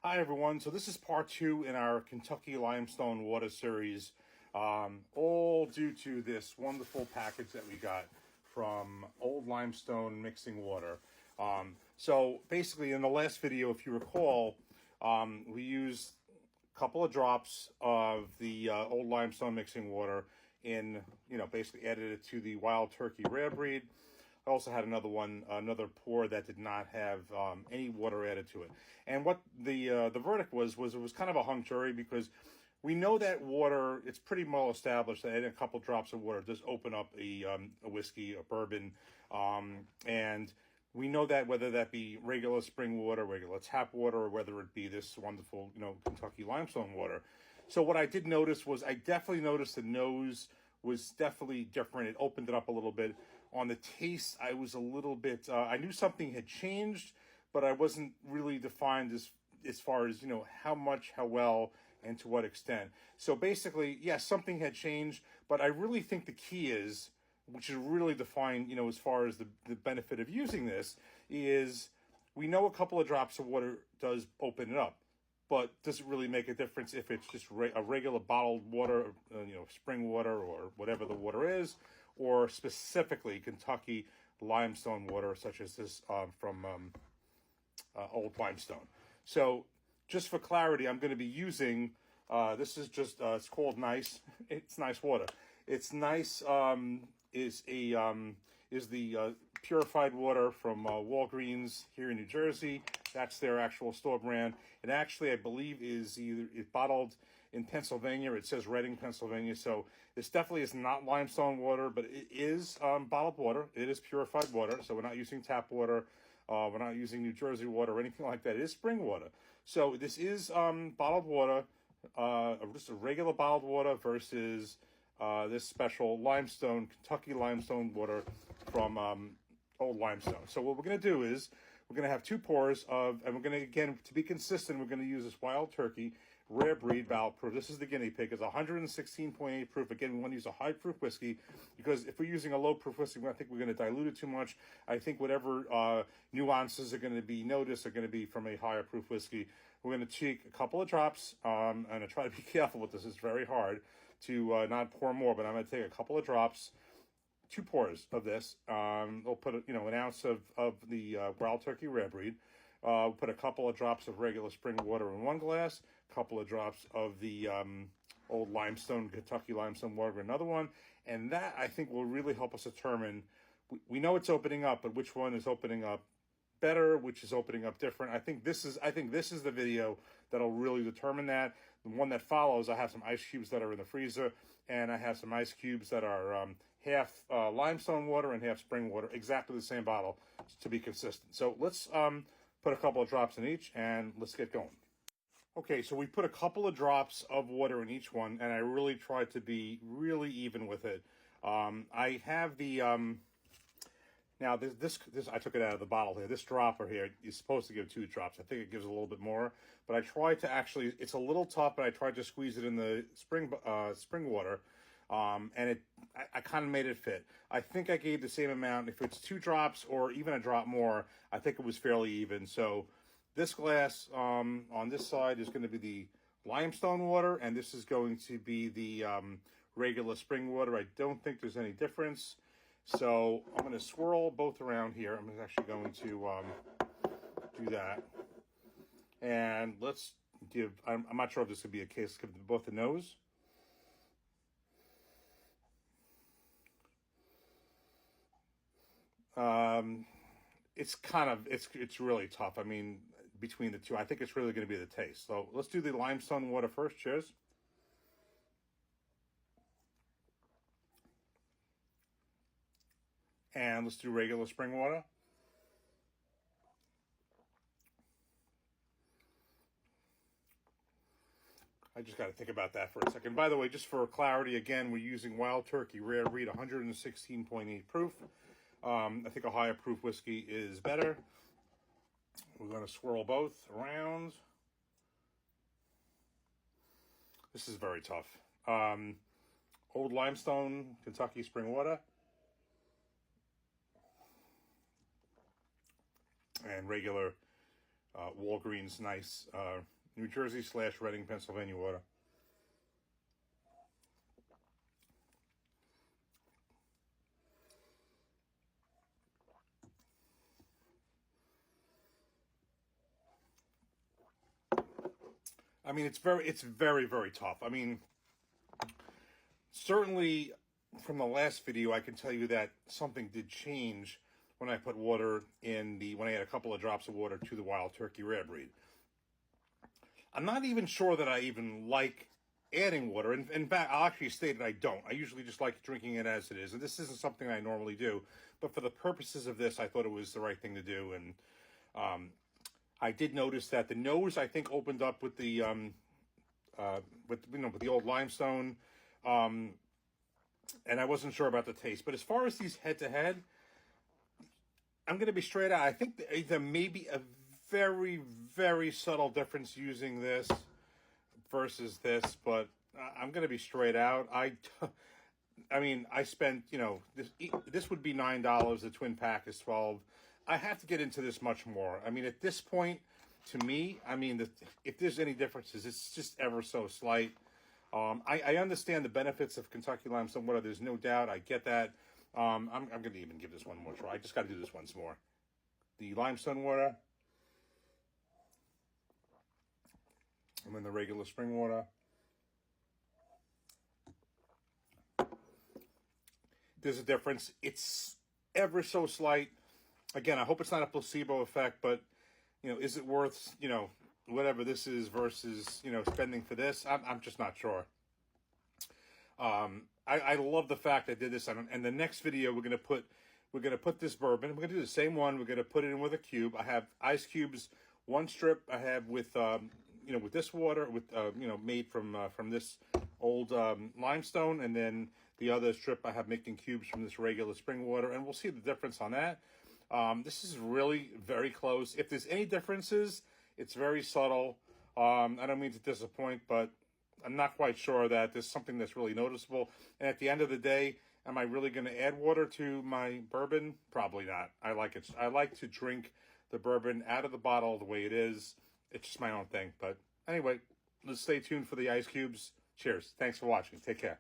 Hi, everyone. So this is part two in our Kentucky Limestone Water Series, all due to this wonderful package that we got from Old Limestone Mixing Water. So basically, in the last video, if you recall, we used a couple of drops of the Old Limestone Mixing Water in, basically added it to the Wild Turkey Rare Breed. I also had another pour that did not have any water added to it. And what the verdict was it was kind of a hung jury, because we know that water, it's pretty well established that adding a couple drops of water does open up a whiskey, a bourbon, and we know that whether that be regular spring water, regular tap water, or whether it be this wonderful, Kentucky limestone water. So what I did notice was I definitely noticed the nose was definitely different. It opened it up a little bit. On the taste, I was a little bit, I knew something had changed, but I wasn't really defined as far as, how much, how well, and to what extent. So basically, yes, something had changed, but I really think the key is, which is really defined, as far as the benefit of using this, is we know a couple of drops of water does open it up. But does it really make a difference if it's just a regular bottled water, spring water or whatever the water is, or specifically Kentucky limestone water, such as this from Old Limestone? So just for clarity, I'm going to be using, this is just, it's called Nice. It's Nice water. It's Nice is the purified water from Walgreens here in New Jersey. That's their actual store brand. It actually, I believe, it's bottled in Pennsylvania. It says Reading, Pennsylvania. So this definitely is not limestone water, but it is bottled water. It is purified water. So we're not using tap water. We're not using New Jersey water or anything like that. It is spring water. So this is bottled water, just a regular bottled water versus this special limestone, Kentucky limestone water from Old Limestone. So what we're going to do is we're going to have two pours of, and we're going to, again, to be consistent, we're going to use this Wild Turkey Rare Breed Barrel Proof. This is the guinea pig. It's 116.8 proof. Again, we want to use a high proof whiskey, because if we're using a low proof whiskey, I think we're going to dilute it too much. I think whatever nuances are going to be noticed are going to be from a higher proof whiskey. We're going to take a couple of drops, and I try to be careful with this. It's very hard to not pour more, but I'm going to take a couple of drops, two pours of this. We'll put an ounce of the Wild Turkey Rare Breed. We'll put a couple of drops of regular spring water in one glass, a couple of drops of the Old Limestone, Kentucky Limestone water in another one, and that, I think, will really help us determine. We know it's opening up, but which one is opening up better, which is opening up different. I think this is the video that'll really determine that. The one that follows, I have some ice cubes that are in the freezer, and I have some ice cubes that are half limestone water and half spring water, exactly the same bottle, to be consistent. So let's put a couple of drops in each, and let's get going. Okay, so we put a couple of drops of water in each one, and I really tried to be really even with it. I have the now, this I took it out of the bottle here. This dropper here is supposed to give 2 drops. I think it gives a little bit more, but I tried to actually, it's a little tough, but I tried to squeeze it in the spring water, and I kind of made it fit. I think I gave the same amount. If it's 2 drops or even a drop more, I think it was fairly even. So this glass on this side is going to be the limestone water, and this is going to be the regular spring water. I don't think there's any difference. So I'm going to swirl both around here. I'm actually going to do that. And let's give, I'm not sure if this would be a case, give them both a nose. It's kind of, it's really tough. I mean, between the two, I think it's really going to be the taste. So let's do the limestone water first. Cheers. And let's do regular spring water. I just got to think about that for a second. By the way, just for clarity, again, we're using Wild Turkey Rare Breed, 116.8 proof. I think a higher proof whiskey is better. We're going to swirl both around. This is very tough. Old Limestone, Kentucky spring water. And regular Walgreens nice New Jersey / Reading, Pennsylvania water. I mean, it's very, very tough. I mean, certainly from the last video, I can tell you that something did change when I put water in when I add a couple of drops of water to the Wild Turkey Rare Breed. I'm not even sure that I even like adding water. In fact, I'll actually state that I don't. I usually just like drinking it as it is, and this isn't something I normally do. But for the purposes of this, I thought it was the right thing to do, and I did notice that the nose, I think, opened up with the with the old limestone, and I wasn't sure about the taste. But as far as these head-to-head, I'm going to be straight out. I think there may be a very, very subtle difference using this versus this, but I'm going to be straight out. I mean, I spent, this would be $9. The twin pack is $12. I have to get into this much more. I mean, at this point, to me, I mean, if there's any differences, it's just ever so slight. I understand the benefits of Kentucky limestone water. There's no doubt. I get that. I'm going to even give this one more try. I just got to do this once more. The limestone water. And then the regular spring water. There's a difference. It's ever so slight. Again, I hope it's not a placebo effect, but, is it worth, whatever this is versus, spending for this? I'm just not sure. I love the fact I did this, and the next video we're gonna put this bourbon. We're gonna do the same one. We're gonna put it in with a cube. I have ice cubes, one strip I have with with this water, made from this old limestone, and then the other strip I have making cubes from this regular spring water, and we'll see the difference on that. This is really very close. If there's any differences, it's very subtle. I don't mean to disappoint, but I'm not quite sure that there's something that's really noticeable. And at the end of the day, am I really going to add water to my bourbon? Probably not. I like it. I like to drink the bourbon out of the bottle the way it is. It's just my own thing. But anyway, let's stay tuned for the ice cubes. Cheers. Thanks for watching. Take care.